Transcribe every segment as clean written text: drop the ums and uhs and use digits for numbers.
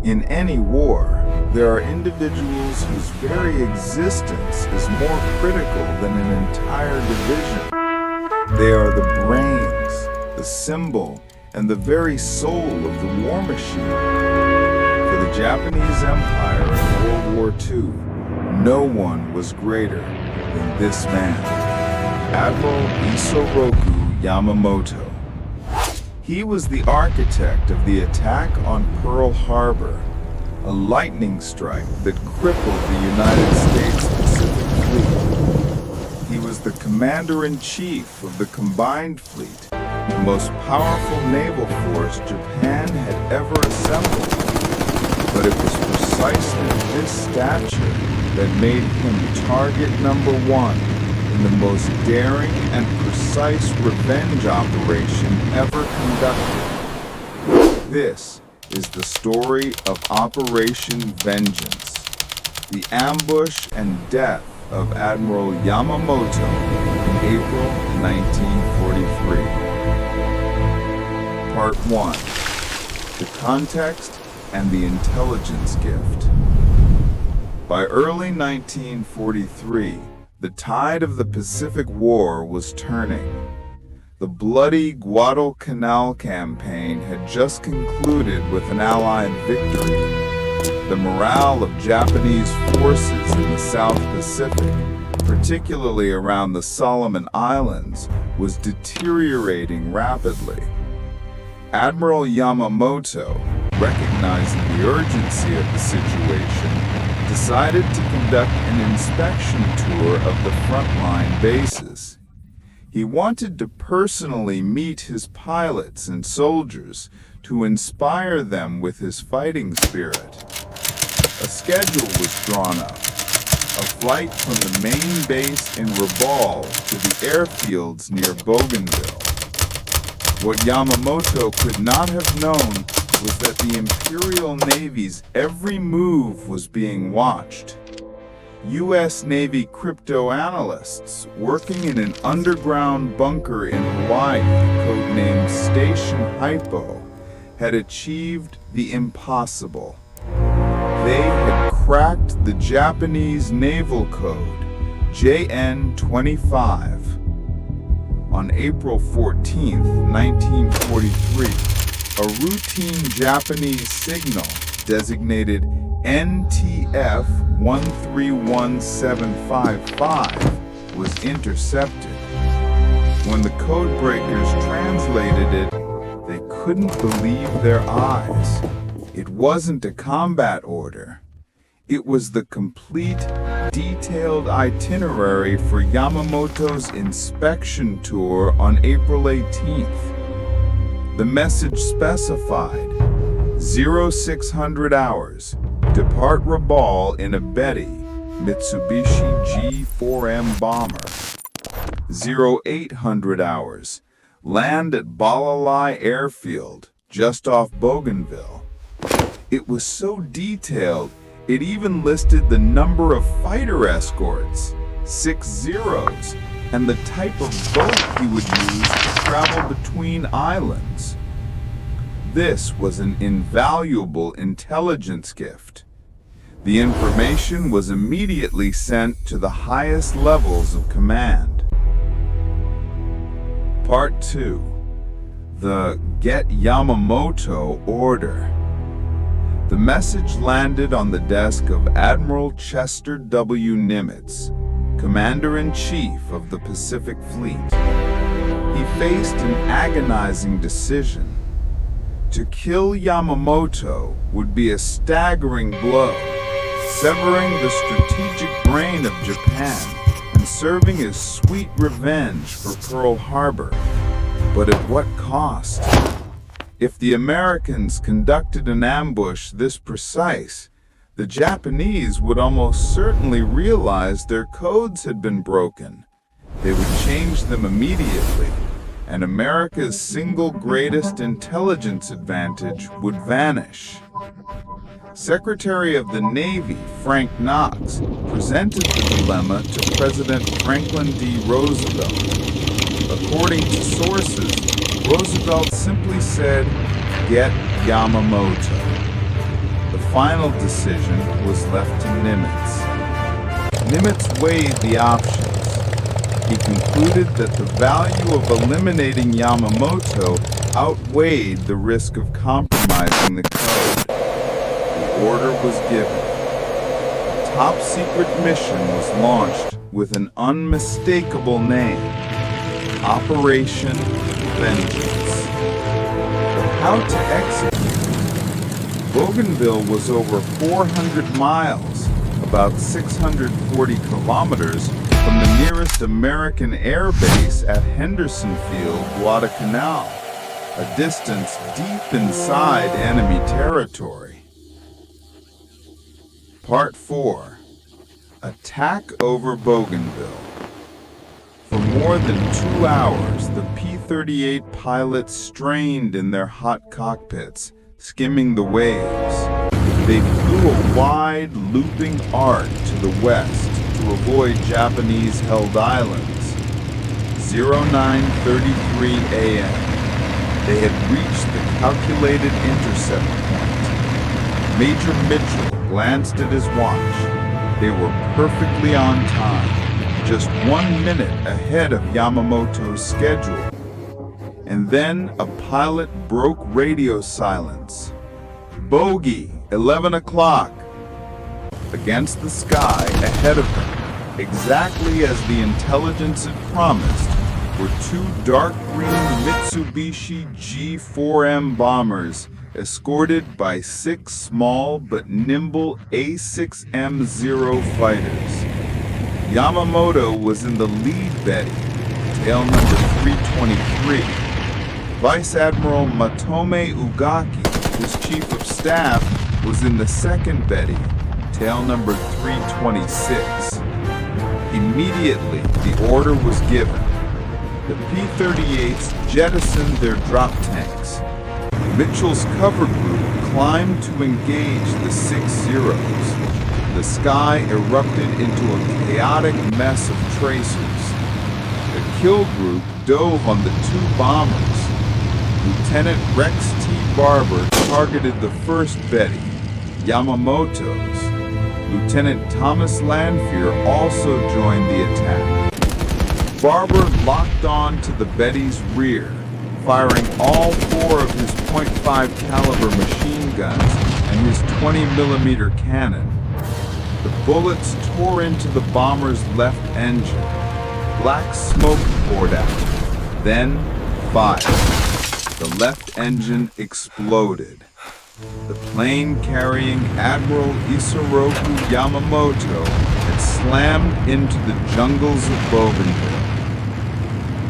In any war, there are individuals whose very existence is more critical than an entire division. They are the brains, the symbol, and the very soul of the war machine. For the Japanese Empire in World War II, no one was greater than this man, Admiral Isoroku Yamamoto. He was the architect of the attack on Pearl Harbor, a lightning strike that crippled the United States Pacific Fleet. He was the commander-in-chief of the combined fleet, the most powerful naval force Japan had ever assembled. But it was precisely this stature that made him target number one in the most daring and precise revenge operation ever conducted. This is the story of Operation Vengeance, the ambush and death of Admiral Yamamoto in April 1943. Part 1. The context and the intelligence gift. By early 1943, the tide of the Pacific War was turning. The bloody Guadalcanal campaign had just concluded with an Allied victory. The morale of Japanese forces in the South Pacific, particularly around the Solomon Islands, was deteriorating rapidly. Admiral Yamamoto, recognizing the urgency of the situation, decided to conduct an inspection tour of the frontline bases. He wanted to personally meet his pilots and soldiers to inspire them with his fighting spirit. A schedule was drawn up. A flight from the main base in Rabaul to the airfields near Bougainville. What Yamamoto could not have known was that the Imperial Navy's every move was being watched. U.S. Navy crypto-analysts working in an underground bunker in Hawaii, codenamed Station Hypo, had achieved the impossible. They had cracked the Japanese naval code, JN-25. On April 14, 1943, a routine Japanese signal designated NTF 131755 was intercepted. When the codebreakers translated it, they couldn't believe their eyes. It wasn't a combat order. It was the complete, detailed itinerary for Yamamoto's inspection tour on April 18th. The message specified 0600 hours, depart Rabaul in a Betty, Mitsubishi G4M bomber. 0800 hours, land at Balalai Airfield, just off Bougainville. It was so detailed, it even listed the number of fighter escorts, 6 zeros, and the type of boat he would use to travel between islands. This was an invaluable intelligence gift. The information was immediately sent to the highest levels of command. Part 2. The Get Yamamoto Order. The message landed on the desk of Admiral Chester W. Nimitz, Commander-in-Chief of the Pacific Fleet. He faced an agonizing decision. To kill Yamamoto would be a staggering blow, severing the strategic brain of Japan and serving as sweet revenge for Pearl Harbor. But at what cost? If the Americans conducted an ambush this precise, the Japanese would almost certainly realize their codes had been broken. They would change them immediately, and America's single greatest intelligence advantage would vanish. Secretary of the Navy Frank Knox presented the dilemma to President Franklin D. Roosevelt. According to sources, Roosevelt simply said, "Get Yamamoto." The final decision was left to Nimitz. Nimitz weighed the options. He concluded that the value of eliminating Yamamoto outweighed the risk of compromising the code. The order was given. A top-secret mission was launched with an unmistakable name: Operation Vengeance. But how to execute? Bougainville was over 400 miles, about 640 kilometers, from the nearest American air base at Henderson Field, Guadalcanal, a distance deep inside enemy territory. Part 4. Attack over Bougainville. For more than 2 hours, the P-38 pilots strained in their hot cockpits, skimming the waves. They flew a wide, looping arc to the west to avoid Japanese-held islands. 09:33 a.m. They had reached the calculated intercept point. Major Mitchell glanced at his watch. They were perfectly on time, just 1 minute ahead of Yamamoto's schedule. And then a pilot broke radio silence. Bogey, 11 o'clock. Against the sky ahead of them, exactly as the intelligence had promised, were 2 dark green Mitsubishi G4M bombers escorted by 6 small but nimble A6M0 fighters. Yamamoto was in the lead Betty, tail number 323. Vice-Admiral Matome Ugaki, his chief of staff, was in the second Betty, tail number 326. Immediately, the order was given. The P-38s jettisoned their drop tanks. Mitchell's cover group climbed to engage the 6 Zeros. The sky erupted into a chaotic mess of tracers. The kill group dove on the 2 bombers. Lieutenant Rex T. Barber targeted the first Betty, Yamamoto's. Lieutenant Thomas Lanfear also joined the attack. Barber locked on to the Betty's rear, firing all 4 of his .5 caliber machine guns and his 20mm cannon. The bullets tore into the bomber's left engine. Black smoke poured out. Then, fire. The left engine exploded. The plane carrying Admiral Isoroku Yamamoto had slammed into the jungles of Bougainville.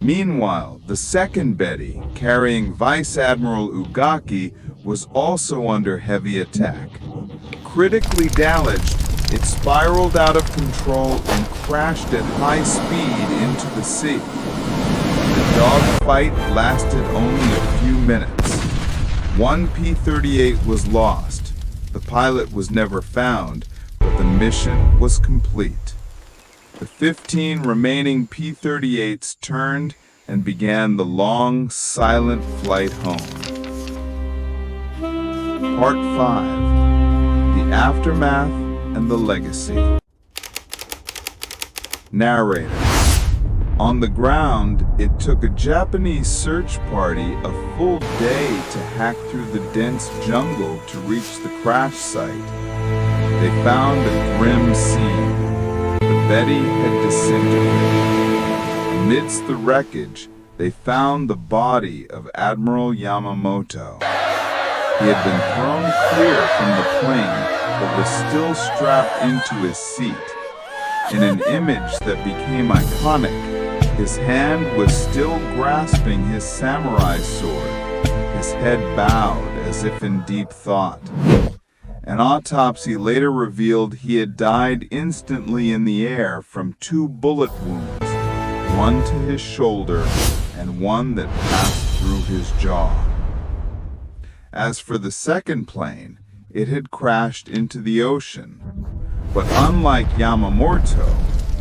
Meanwhile, the second Betty, carrying Vice-Admiral Ugaki, was also under heavy attack. Critically damaged, it spiraled out of control and crashed at high speed into the sea. The dogfight lasted only a few minutes. 1 P-38 was lost. The pilot was never found, but the mission was complete. The 15 remaining P-38s turned and began the long, silent flight home. Part 5. The Aftermath and the Legacy. Narrator. On the ground, it took a Japanese search party a full day to hack through the dense jungle to reach the crash site. They found a grim scene. The Betty had disintegrated. Amidst the wreckage, they found the body of Admiral Yamamoto. He had been thrown clear from the plane, but was still strapped into his seat. In an image that became iconic, his hand was still grasping his samurai sword, his head bowed as if in deep thought. An autopsy later revealed he had died instantly in the air from 2 bullet wounds, one to his shoulder and one that passed through his jaw. As for the second plane, it had crashed into the ocean. But unlike Yamamoto,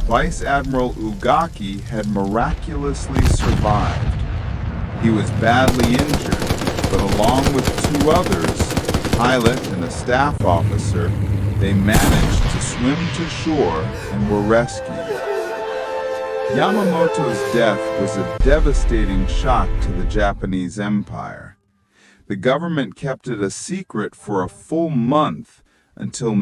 Vice-Admiral Ugaki had miraculously survived. He was badly injured, but along with 2 others, pilot and a staff officer, they managed to swim to shore and were rescued. Yamamoto's death was a devastating shock to the Japanese Empire. The government kept it a secret for a full month until